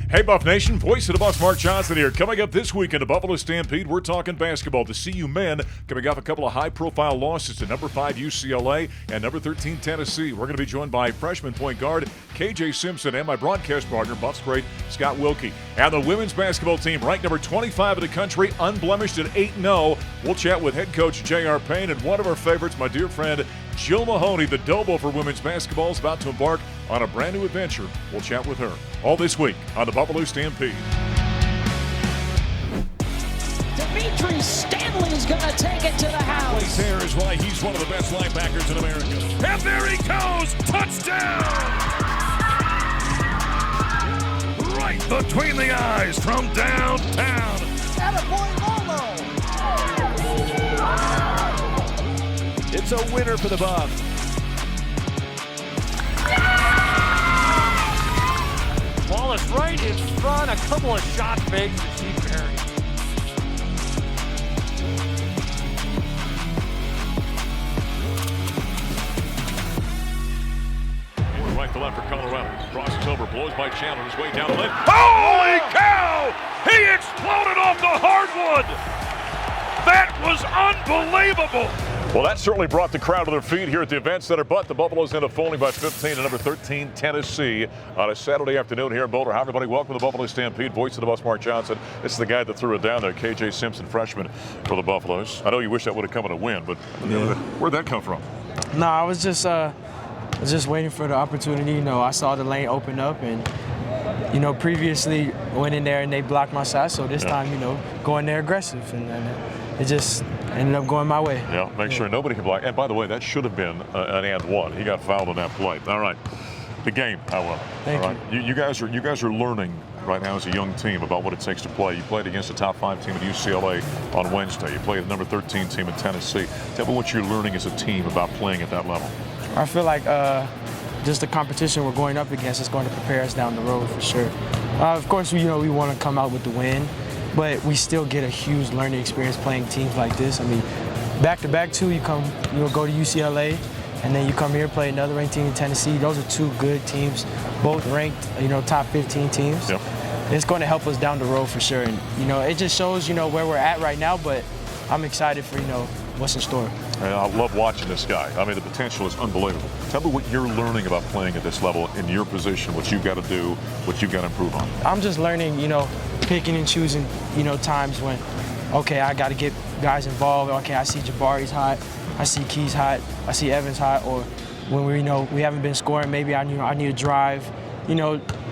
Hey, Buff Nation, voice of the Buffs, Mark Johnson here. Coming up this week in the Buffalo Stampede, we're talking basketball. The CU men coming off a couple of high-profile losses to number 5 UCLA and number 13 Tennessee. We're going to be joined by freshman point guard KJ Simpson and my broadcast partner, Buffs great Scott Wilkie. And the women's basketball team, ranked number 25 in the country, unblemished at 8-0. We'll chat with head coach J.R. Payne and one of our favorites, my dear friend Jill Mahoney, the Dobo for women's basketball, is about to embark on a brand new adventure. We'll chat with her all this week on the Buffalo Stampede. Dimitri Stanley is going to take it to the house. Plays there is why he's one of the best linebackers in America. And there he goes! Touchdown! Right between the eyes from downtown. Attaboy Lolo. It's a winner for the Buffs. Ball is right in front. A couple of shot fakes to Steve Perry. Right to left for Colorado. Crosses over, blows by Chandler, his way down the lane. Holy cow! He exploded off the hardwood! That was unbelievable! Well, that certainly brought the crowd to their feet here at the event center, but the Buffaloes end up falling by 15 to number 13, Tennessee, on a Saturday afternoon here in Boulder. Hi, everybody. Welcome to the Buffalo Stampede. Voice of the Buffs, Mark Johnson. This is the guy that threw it down there, KJ Simpson, freshman for the Buffaloes. I know you wish that would have come in a win, but where'd that come from? No, I was just waiting for the opportunity. You know, I saw the lane open up, and you know, previously went in there and they blocked my shot. So this time, you know, going there aggressive, and it just ended up going my way. Yeah, make sure nobody can block. And by the way, that should have been an and one. He got fouled on that play. All right, the game, however. Thank you. You guys are learning right now as a young team about what it takes to play. You played against a top 5 team at UCLA on Wednesday. You played the number 13 team in Tennessee. Tell me what you're learning as a team about playing at that level. I feel like just the competition we're going up against is going to prepare us down the road for sure. Of course, we want to come out with the win, but we still get a huge learning experience playing teams like this. I mean, back-to-back too, you go to UCLA, and then you come here, play another ranked team in Tennessee. Those are 2 good teams, both ranked, top 15 teams. Yep. It's going to help us down the road for sure. And, it just shows, where we're at right now, but I'm excited for, what's in store. And I love watching this guy. I mean, the potential is unbelievable. Tell me what you're learning about playing at this level in your position, what you've got to do, what you've got to improve on. I'm just learning, picking and choosing, times when, okay, I got to get guys involved. Okay, I see Jabari's hot, I see Key's hot, I see Evans hot, or when we haven't been scoring, maybe I need to drive,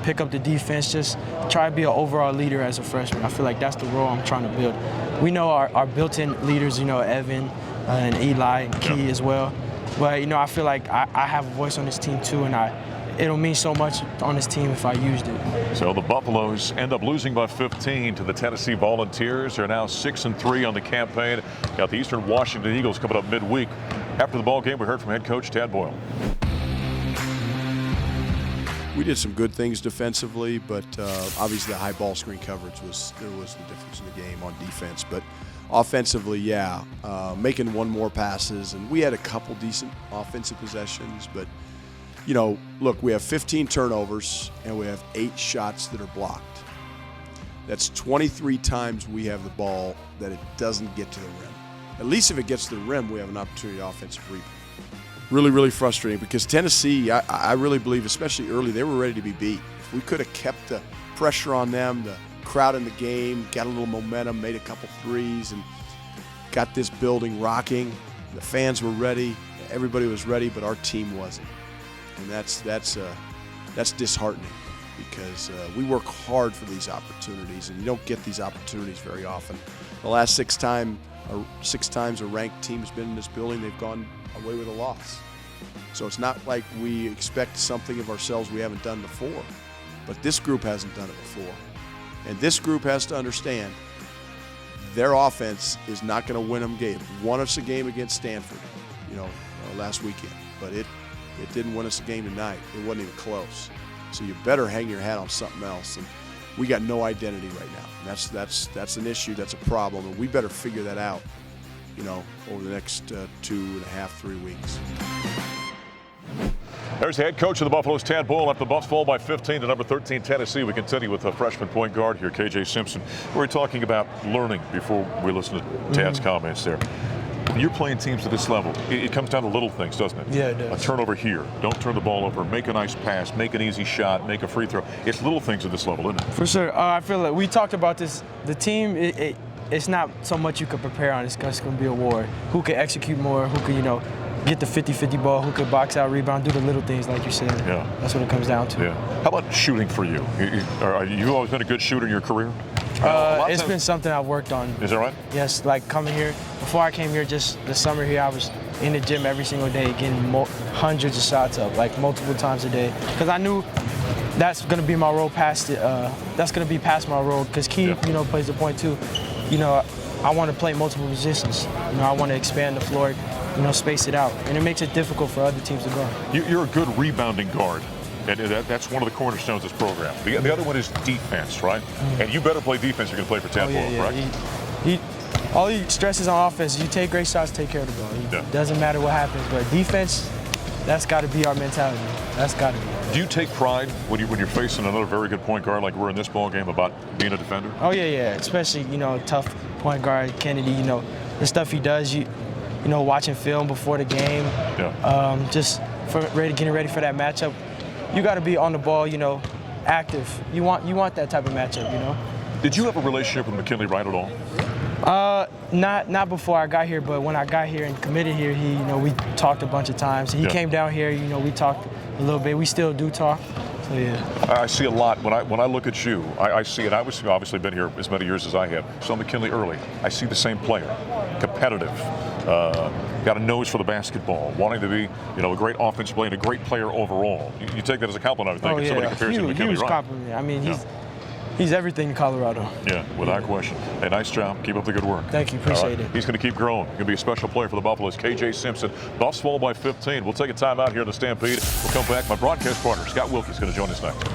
pick up the defense, just try to be an overall leader as a freshman. I feel like that's the role I'm trying to build. We know our built-in leaders, Evan and Eli and Key as well. But, I feel like I have a voice on this team too, and it'll mean so much on this team if I used it. So the Buffaloes end up losing by 15 to the Tennessee Volunteers. They're now 6-3 on the campaign. Got the Eastern Washington Eagles coming up midweek. After the ball game, we heard from head coach Tad Boyle. We did some good things defensively, but obviously the high ball screen coverage was the difference in the game on defense. But offensively, making one more passes, and we had a couple decent offensive possessions. But look, we have 15 turnovers and we have 8 shots that are blocked. That's 23 times we have the ball that it doesn't get to the rim. At least if it gets to the rim, we have an opportunity to offensive rebound. Really, really frustrating because Tennessee, I really believe, especially early, they were ready to be beat. If we could have kept the pressure on them, the crowd in the game, got a little momentum, made a couple threes, and got this building rocking. The fans were ready, everybody was ready, but our team wasn't. And that's disheartening because we work hard for these opportunities, and you don't get these opportunities very often. The last 6 times a ranked team has been in this building, they've gone away with a loss. So it's not like we expect something of ourselves we haven't done before, but this group hasn't done it before. And this group has to understand their offense is not going to win them games. Won us a game against Stanford, last weekend, but it didn't win us a game tonight. It wasn't even close. So you better hang your hat on something else. And we got no identity right now. And that's an issue. That's a problem, and we better figure that out. Over the next 2.5, 3 weeks. There's the head coach of the Buffaloes, Tad Boyle. After the Buffs fall by 15 to number 13, Tennessee, we continue with the freshman point guard here, KJ Simpson. We were talking about learning before we listened to Tad's comments there. When you're playing teams at this level, it comes down to little things, doesn't it? Yeah, it does. A turnover here. Don't turn the ball over. Make a nice pass. Make an easy shot. Make a free throw. It's little things at this level, isn't it? For sure. I feel like we talked about this. The team, it's not so much you could prepare on. It's going to be a war. Who can execute more? Who can, get the 50-50 ball? Who could box out, rebound, do the little things like you said? Yeah. That's what it comes down to. Yeah. How about shooting for you? You've always been a good shooter in your career? It's been something I've worked on. Is that right? Yes, like coming here. Before I came here, just the summer here, I was in the gym every single day, getting hundreds of shots up, like multiple times a day. Because I knew that's going to be my role past it. That's going to be past my role. Because Key, plays the point too. I want to play multiple positions. I want to expand the floor, space it out, and it makes it difficult for other teams to go. You're a good rebounding guard. And that's one of the cornerstones of this program. The other one is defense, right? And you better play defense. You're going to play for Tad Boyle, correct? All he stresses on offense. You take great shots, take care of the ball. It doesn't matter what happens, but defense, that's got to be our mentality. That's got to be. Do you take pride when you're facing another very good point guard like we're in this ball game about being a defender? Oh yeah, especially tough point guard Kennedy. The stuff he does. Watching film before the game. Yeah. Just getting ready for that matchup. You got to be on the ball, active. You want that type of matchup, Did you have a relationship with McKinley Wright at all? Not before I got here, but when I got here and committed here, we talked a bunch of times. He came down here, we talked a little bit. We still do talk. So yeah. I see a lot when I look at you. I see, and I was obviously been here as many years as I have. Saw McKinley early. I see the same player, competitive. Got a nose for the basketball, wanting to be, a great offensive player and a great player overall. You take that as a compliment, I think. If somebody compares you to McKinley Wright. Compliment. I mean, he's everything in Colorado. Yeah, without question. Hey, nice job. Keep up the good work. Thank you. Appreciate it. He's going to keep growing. Going to be a special player for the Buffaloes. KJ Simpson. Buffs fall by 15. We'll take a time out here in the Stampede. We'll come back. My broadcast partner, Scott Wilkie, is going to join us next.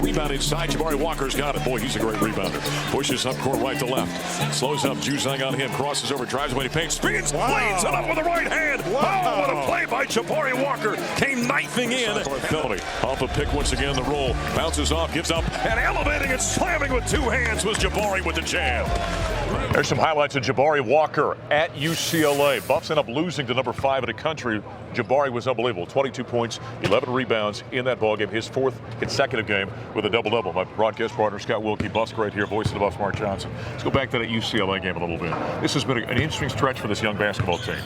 Rebound inside. Jabari Walker's got it. Boy, he's a great rebounder. Pushes up court right to left. Slows up. Juzang on him. Crosses over. Drives away to paint. Spins. Lays it up with the right hand. Oh, what a play by Jabari Walker. Came knifing in. Penalty. Off a pick once again. The roll. Bounces off. Gives up. And elevating and slamming with two hands was Jabari with the jam. There's some highlights of Jabari Walker at UCLA. Buffs end up losing to number 5 in the country. Jabari was unbelievable. 22 points, 11 rebounds in that ballgame. His 4th consecutive game with a double-double. My broadcast partner, Scott Wilkie, Buffs right here, voice of the Buffs, Mark Johnson. Let's go back to that UCLA game a little bit. This has been an interesting stretch for this young basketball team.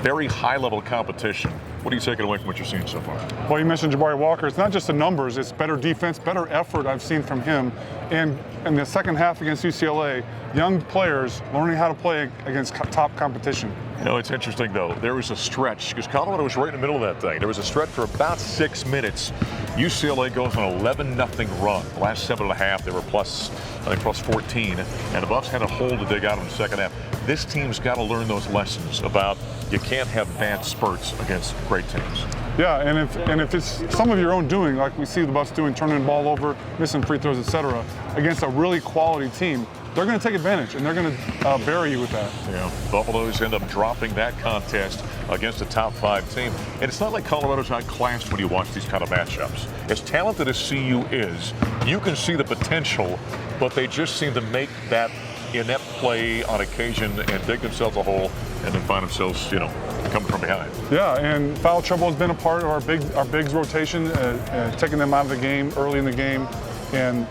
Very high-level competition. What are you taking away from what you're seeing so far? Well, you mentioned Jabari Walker. It's not just the numbers. It's better defense, better effort I've seen from him. And in the second half against UCLA, young players learning how to play against top competition. It's interesting, though. There was a stretch, because Colorado was right in the middle of that thing. There was a stretch for about 6 minutes. UCLA goes on an 11-0 run. The last 7.5, they were plus 14. And the Buffs had a hole to dig out in the second half. This team's got to learn those lessons about you can't have bad spurts against great teams. Yeah, and if it's some of your own doing, like we see the Buffs doing, turning the ball over, missing free throws, etc., against a really quality team, they're going to take advantage, and they're going to bury you with that. Yeah, Buffaloes end up dropping that contest against a top 5 team. And it's not like Colorado's outclassed when you watch these kind of matchups. As talented as CU is, you can see the potential, but they just seem to make that inept play on occasion and dig themselves a hole and then find themselves, coming from behind. Yeah, and foul trouble has been a part of our bigs rotation, taking them out of the game early in the game, and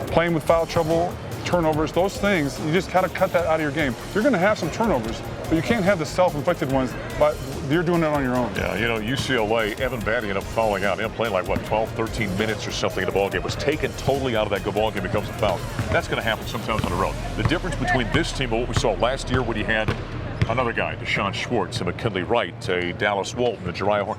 playing with foul trouble, turnovers, those things, you just kind of cut that out of your game. You're going to have some turnovers, but you can't have the self-inflicted ones, but you're doing it on your own. Yeah, UCLA, Evan Batty ended up fouling out. He ended up playing like, 12, 13 minutes or something in the ballgame. Was taken totally out of that ballgame becomes a foul. That's going to happen sometimes on the road. The difference between this team and what we saw last year when you had another guy, Deshaun Schwartz, a McKinley Wright, a Dallas Walton, a Jariah Horn.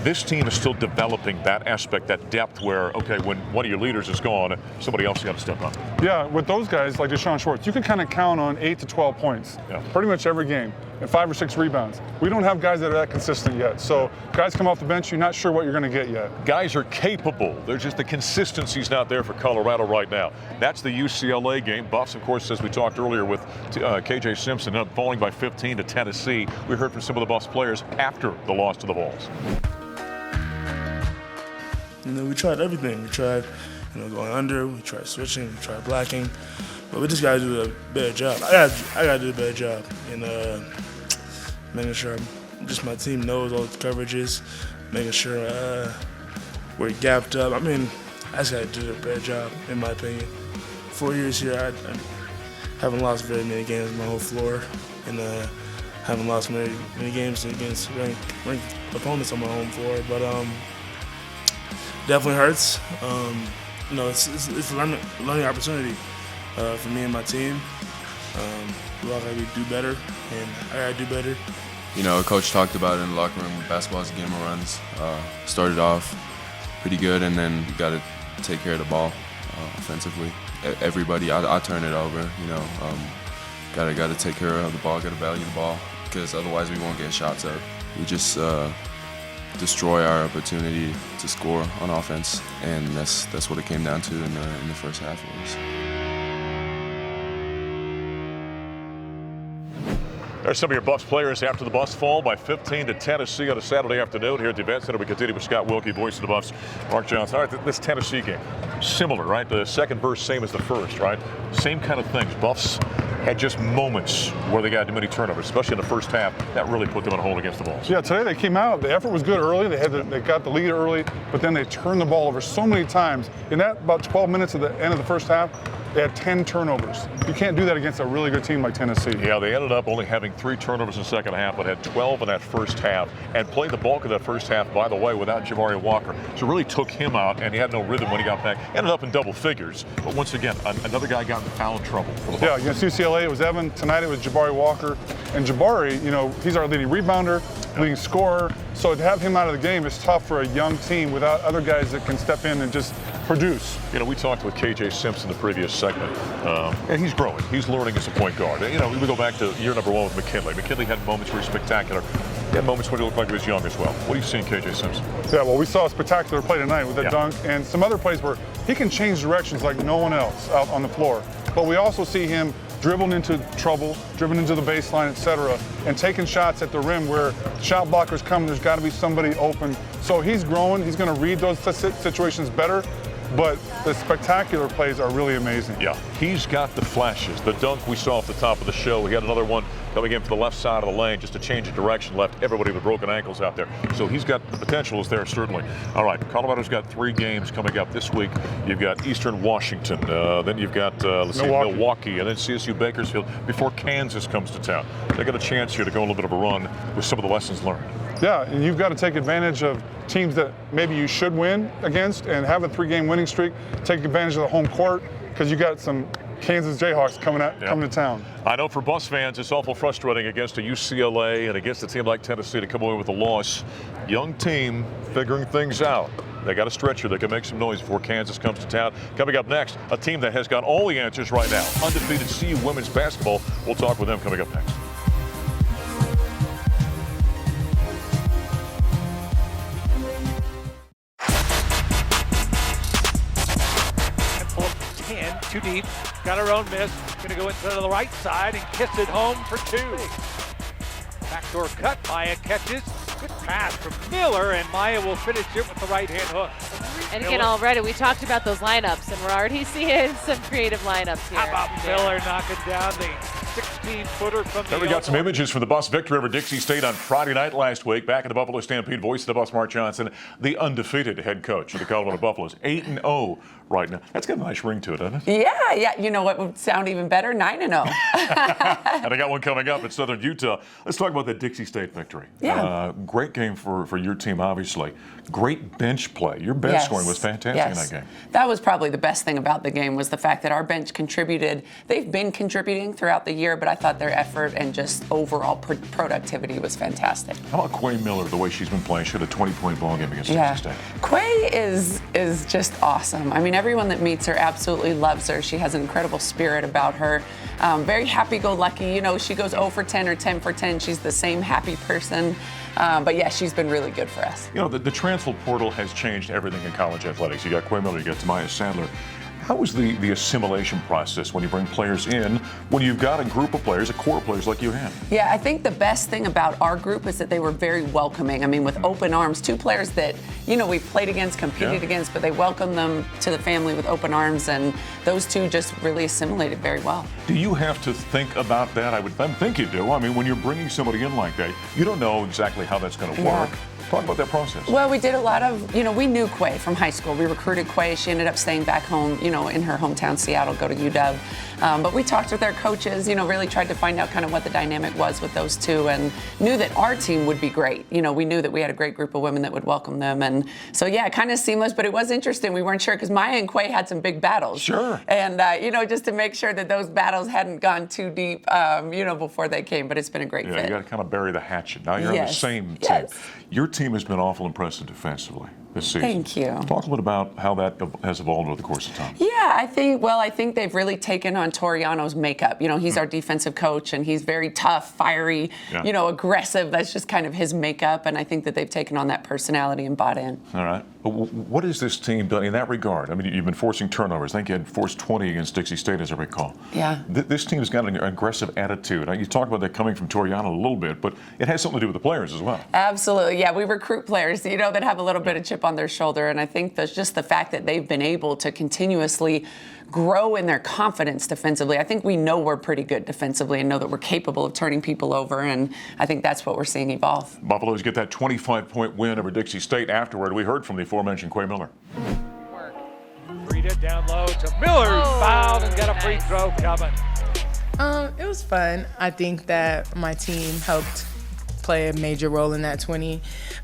This team is still developing that aspect, that depth where, okay, when one of your leaders is gone, somebody else has got to step up. Yeah, with those guys like Deshaun Schwartz, you can kind of count on 8 to 12 points pretty much every game. and 5 or 6 rebounds. We don't have guys that are that consistent yet. So guys come off the bench, you're not sure what you're going to get yet. Guys are capable. There's just the consistency's not there for Colorado right now. That's the UCLA game. Buffs, of course, as we talked earlier with KJ Simpson, up falling by 15 to Tennessee. We heard from some of the Buffs players after the loss to the Vols. You know, we tried everything. We tried, going under. We tried switching. We tried blocking. But we just got to do a better job. I got to do a better job in making sure just my team knows all the coverages, making sure we're gapped up. I mean, I just got to do a better job, in my opinion. 4 years here, I haven't lost very many games on my whole floor, and haven't lost many games against ranked opponents on my home floor. But definitely hurts. It's a learning opportunity for me and my team. We all got to do better, and I got to do better. You know, Coach talked about it in the locker room. Basketball is a game of runs. Started off pretty good, and then you got to take care of the ball offensively. Everybody, I turn it over. Got to take care of the ball. Got to value the ball, because otherwise we won't get shots up. We just destroy our opportunity to score on offense, and that's what it came down to in the first half. There's some of your Buffs players after the Buffs fall by 15 to Tennessee on a Saturday afternoon here at the Event Center. We continue with Scott Wilkie, voice of the Buffs, Mark Johnson. All right, this Tennessee game, similar, right? The second verse, same as the first, right? Same kind of things. Buffs had just moments where they got too many turnovers, especially in the first half. That really put them on hold against the Vols. Yeah, today they came out. The effort was good early. They got the lead early, but then they turned the ball over so many times. In that about 12 minutes at the end of the first half, they had 10 turnovers. You can't do that against a really good team like Tennessee. Yeah, they ended up only having 3 turnovers in the second half, but had 12 in that first half, and played the bulk of that first half, by the way, without Jabari Walker. So really took him out, and he had no rhythm when he got back. Ended up in double figures, but once again, another guy got in foul trouble. Yeah, against UCLA, it was Evan. Tonight it was Jabari Walker. And Jabari, he's our leading rebounder, leading scorer. So to have him out of the game is tough for a young team without other guys that can step in and just produce. We talked with KJ Simpson the previous segment, and he's growing. He's learning as a point guard. We go back to year number 1 with McKinley. McKinley had moments where he was spectacular. He had moments when he looked like he was young as well. What are you seeing, KJ Simpson? Yeah, well, we saw a spectacular play tonight with that dunk, and some other plays where he can change directions like no one else out on the floor. But we also see him dribbling into trouble, dribbling into the baseline, etc., and taking shots at the rim where shot blockers come. There's got to be somebody open. So he's growing. He's going to read those situations better. But the spectacular plays are really amazing. Yeah, he's got the flashes. The dunk we saw off the top of the show. He had another one coming in from the left side of the lane, just a change of direction, left everybody with broken ankles out there. So he's got the potential is there, certainly. All right, Colorado's got 3 games coming up this week. You've got Eastern Washington, then you've got Milwaukee, and then CSU Bakersfield before Kansas comes to town. They got a chance here to go a little bit of a run with some of the lessons learned. Yeah, and you've got to take advantage of teams that maybe you should win against and have a 3-game winning streak. Take advantage of the home court, because you got some Kansas Jayhawks coming to town. I know for Buffs fans, it's awful frustrating against a UCLA and against a team like Tennessee to come away with a loss. Young team figuring things out. They got a stretcher that can make some noise before Kansas comes to town. Coming up next, a team that has got all the answers right now. Undefeated CU women's basketball. We'll talk with them coming up next. Too deep, got her own miss, gonna go into the right side and kiss it home for 2. Backdoor cut, Maya catches, good pass from Miller, and Maya will finish it with the right-hand hook. And again, already, we talked about those lineups, and we're already seeing some creative lineups here. How about Miller knocking down the 16-footer from the We got some images from the Buffs victory over Dixie State on Friday night last week. Back in the Buffalo Stampede, voice of the Buffs, Mark Johnson, the undefeated head coach of the Colorado Buffaloes, 8-0 right now. That's got a nice ring to it, doesn't it? Yeah. You know what would sound even better? 9-0. And I got one coming up at Southern Utah. Let's talk about that Dixie State victory. Yeah. Great game for your team, obviously. Great bench play. Your bench scoring was fantastic in that game. That was probably the best thing about the game, was the fact that our bench contributed. They've been contributing throughout the year. year, but I thought their effort and just overall productivity was fantastic. How about Quay Miller, the way she's been playing? She had a 20-point ball game against Texas State. Quay is just awesome. I mean, everyone that meets her absolutely loves her. She has an incredible spirit about her. Very happy-go-lucky. You know, she goes 0 for 10 or 10 for 10. She's the same happy person. But yeah, she's been really good for us. You know, the transfer portal has changed everything in college athletics. You got Quay Miller, you got Tamaya Sadler. How is the assimilation process when you bring players in, when you've got a group of players, a core of players like you have? Yeah, I think the best thing about our group is that they were very welcoming. I mean, with open arms, 2 players that, you know, we've played against, competed against, but they welcomed them to the family with open arms, and those 2 just really assimilated very well. Do you have to think about that? I would think you do. I mean, when you're bringing somebody in like that, you don't know exactly how that's going to work. Talk about that process. Well, we did a lot of, you know, we knew Quay from high school. We recruited Quay. She ended up staying back home, you know, in her hometown, Seattle, go to UW. But we talked with their coaches, you know, really tried to find out kind of what the dynamic was with those 2 and knew that our team would be great. You know, we knew that we had a great group of women that would welcome them. And so, yeah, kind of seamless, but it was interesting. We weren't sure because Maya and Quay had some big battles. Sure. And, you know, just to make sure that those battles hadn't gone too deep, you know, before they came. But it's been a great fit. You got to kind of bury the hatchet. Now you're on the same team. Your team has been awful impressive defensively this season. Thank you. Talk a little bit about how that has evolved over the course of time. Yeah, I think they've really taken on Toriano's makeup. You know, he's our defensive coach, and he's very tough, fiery, you know, aggressive. That's just kind of his makeup, and I think that they've taken on that personality and bought in. All right. But what has this team done in that regard? I mean, you've been forcing turnovers. I think you had forced 20 against Dixie State, as I recall. Yeah. This team's got an aggressive attitude. You talked about that coming from Toriano a little bit, but it has something to do with the players as well. Absolutely. Yeah, we recruit players, you know, that have a little bit of chip on their shoulder, and I think that's just the fact that they've been able to continuously grow in their confidence defensively. I think we know we're pretty good defensively and know that we're capable of turning people over, and I think that's what we're seeing evolve. Buffaloes get that 25-point win over Dixie State afterward. We heard from the aforementioned Quay Miller. Rita down low to Miller, fouled and got a free throw coming. It was fun. I think that my team helped play a major role in that 20,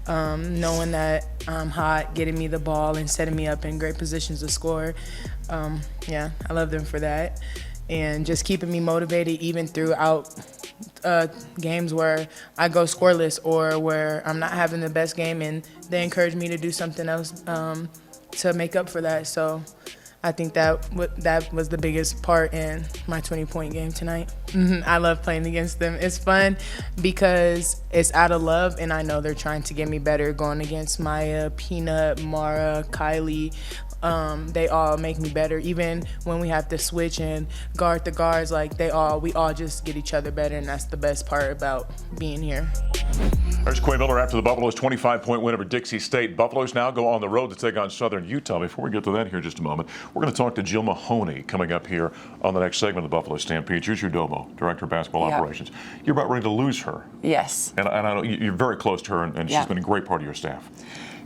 knowing that I'm hot, getting me the ball and setting me up in great positions to score. Yeah, I love them for that. And just keeping me motivated even throughout games where I go scoreless or where I'm not having the best game, and they encourage me to do something else to make up for that. So I think that was the biggest part in my 20-point game tonight. I love playing against them. It's fun because it's out of love, and I know they're trying to get me better. Going against Maya, Peanut, Mara, Kylie, they all make me better. Even when we have to switch and guard the guards, like we all just get each other better, and that's the best part about being here. There's Quay Miller after the Buffaloes' 25-point win over Dixie State. Buffaloes now go on the road to take on Southern Utah. Before we get to that here in just a moment, we're going to talk to Jill Mahoney coming up here on the next segment of the Buffalo Stampede. Here's your Dobo, Director of Basketball Operations. You're about ready to lose her. Yes. And I know you're very close to her, and she's been a great part of your staff.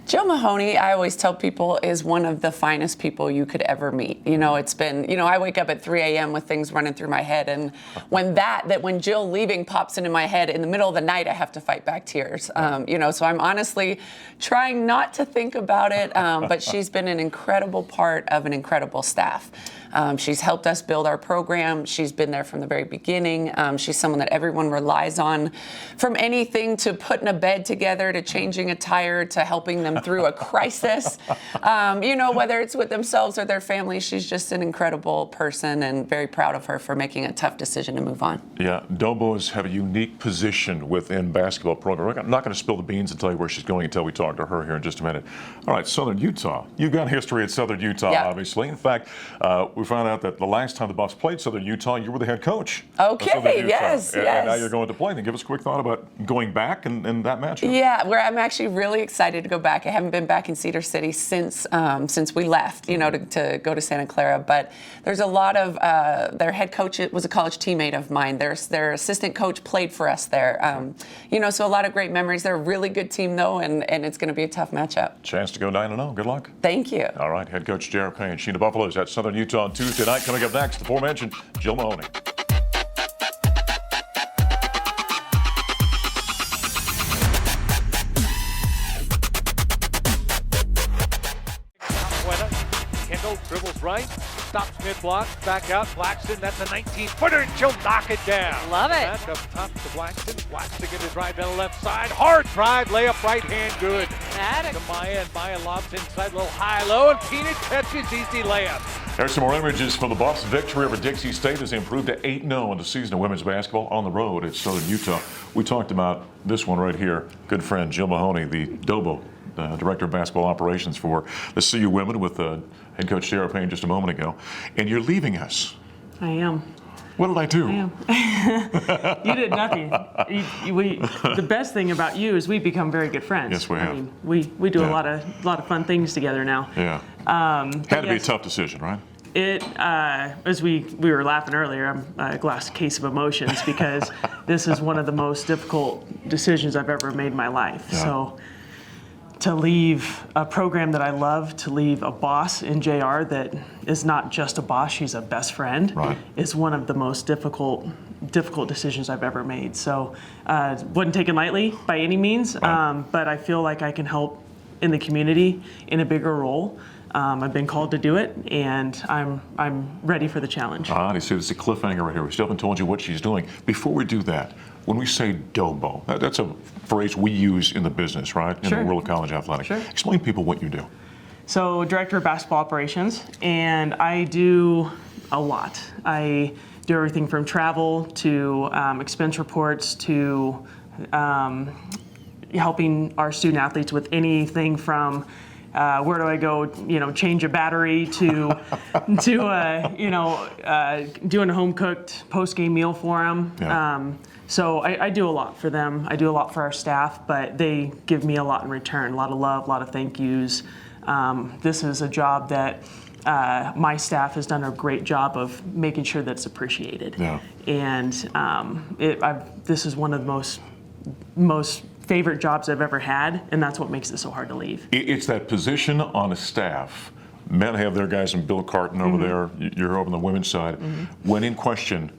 Jill Mahoney, I always tell people, is one of the finest people you could ever meet. You know, it's been, you know, I wake up at 3 a.m. with things running through my head, and when when Jill leaving pops into my head in the middle of the night, I have to fight back tears. You know, so I'm honestly trying not to think about it, but she's been an incredible part of an incredible staff. She's helped us build our program. She's been there from the very beginning. She's someone that everyone relies on, from anything to putting a bed together, to changing a tire, to helping them through a crisis. You know, whether it's with themselves or their family, she's just an incredible person, and very proud of her for making a tough decision to move on. Yeah, Dobos have a unique position within basketball program. I'm not going to spill the beans and tell you where she's going until we talk to her here in just a minute. All right, Southern Utah. You've got history at Southern Utah, obviously. In fact, we found out that the last time the Buffs played Southern Utah, you were the head coach. Okay, yes. And now you're going to play. Then give us a quick thought about going back and that matchup. Yeah, I'm actually really excited to go back. I haven't been back in Cedar City since we left, you know, to go to Santa Clara. But there's a lot of their head coach was a college teammate of mine. Their assistant coach played for us there. You know, so a lot of great memories. They're a really good team, though, and it's going to be a tough matchup. Chance to go 9-0. Good luck. Thank you. All right, head coach Jared Payne. Sheena Buffaloes at Southern Utah on Tuesday night. Coming up next, the aforementioned Jill Mahoney. Kendall Dribbles right, stops mid-block, back out, Blackson, that's a 19-footer, and she'll knock it down. Love it. Back up top to Blackson. Blackson going to drive down the left side. Hard drive, layup right hand, good. To Maya, and Maya lobs inside, little high-low, and Peanut catches, easy layup. There's some more images from the Buffs' victory over Dixie State as they improved to 8-0 in the season of women's basketball on the road at Southern Utah. We talked about this one right here. Good friend Jill Mahoney, the Dobo, Director of Basketball Operations for the CU Women, with head coach Sarah Payne just a moment ago. And you're leaving us. I am. What did I do? I am. You did nothing. The best thing about you is we've become very good friends. Yes, we have. I mean, we do a lot of fun things together now. Yeah. Had to be a tough decision, right? It, as we were laughing earlier, I'm a glass case of emotions because this is one of the most difficult decisions I've ever made in my life. Yeah. So to leave a program that I love, to leave a boss in JR that is not just a boss, she's a best friend, right, is one of the most difficult decisions I've ever made. So wasn't taken lightly by any means, right, but I feel like I can help in the community in a bigger role. I've been called to do it, and I'm ready for the challenge. You see, it's a cliffhanger right here. We still haven't told you what she's doing. Before we do that, when we say Dobo, that's a phrase we use in the business, right? In the world of college athletics. Sure. Explain to people what you do. So, Director of Basketball Operations, and I do a lot. I do everything from travel to expense reports to helping our student athletes with anything from where do I go, change a battery to doing a home cooked post game meal for them. Yeah. So I do a lot for them. I do a lot for our staff, but they give me a lot in return. A lot of love, a lot of thank yous. This is a job that my staff has done a great job of making sure that it's appreciated. Yeah. And this is one of the most favorite jobs I've ever had, and that's what makes it so hard to leave. It's that position on a staff. Men have their guys in Bill Carton over there. You're over on the women's side. When in question,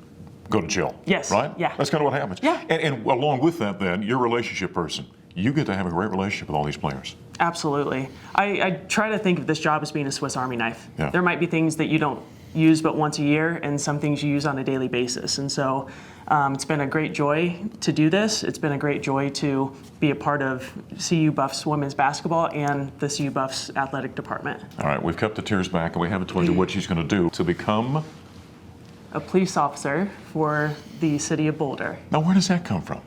go to Jill. Yes. Right? Yeah. That's kind of what happens. Yeah. And along with that, then, you're a relationship person. You get to have a great relationship with all these players. Absolutely. I try to think of this job as being a Swiss Army knife. Yeah. There might be things that you don't use but once a year, and some things you use on a daily basis. And so it's been a great joy to do this. It's been a great joy to be a part of CU Buffs women's basketball and the CU Buffs athletic department. All right, we've kept the tears back, and we haven't told you what she's going to do to become a police officer for the city of Boulder. Now, where does that come from?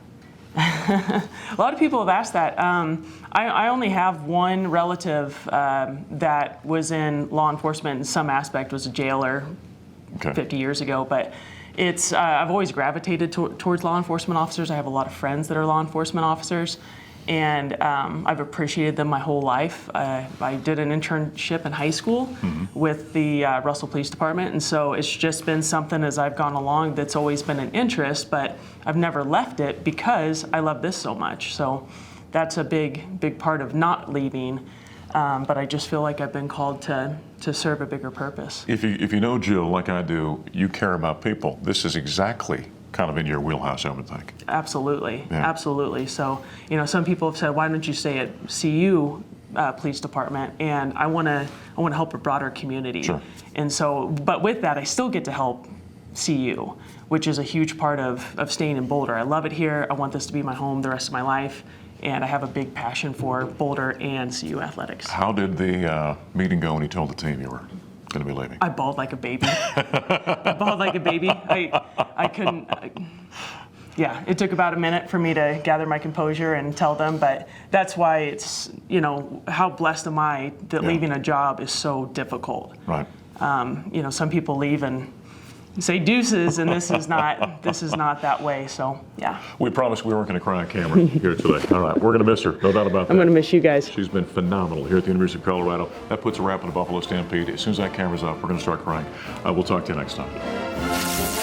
A lot of people have asked that. I only have one relative that was in law enforcement in some aspect, was a jailer 50 years ago, but it's I've always gravitated towards law enforcement officers. I have a lot of friends that are law enforcement officers, and I've appreciated them my whole life. I did an internship in high school with the Russell Police Department, and so it's just been something as I've gone along that's always been an interest, but I've never left it because I love this so much. So that's a big part of not leaving, but I just feel like I've been called to serve a bigger purpose. If you know Jill like I do, you care about people. This is exactly kind of in your wheelhouse, I would think. Absolutely, yeah. Absolutely. So, some people have said, why don't you stay at CU Police Department? And I want to help a broader community. Sure. And so, but with that, I still get to help CU, which is a huge part of staying in Boulder. I love it here. I want this to be my home the rest of my life. And I have a big passion for Boulder and CU athletics. How did the meeting go when you told the team you were going to be leaving? I bawled like a baby. I couldn't. Yeah, it took about a minute for me to gather my composure and tell them, but that's why it's, how blessed am I that leaving a job is so difficult. Right. Some people leave and say deuces, and this is not that way. So yeah. We promised we weren't going to cry on camera here today. All right, we're going to miss her, no doubt about that. I'm going to miss you guys. She's been phenomenal here at the University of Colorado. That puts a wrap on the Buffalo Stampede. As soon as that camera's up, we're going to start crying. We'll talk to you next time.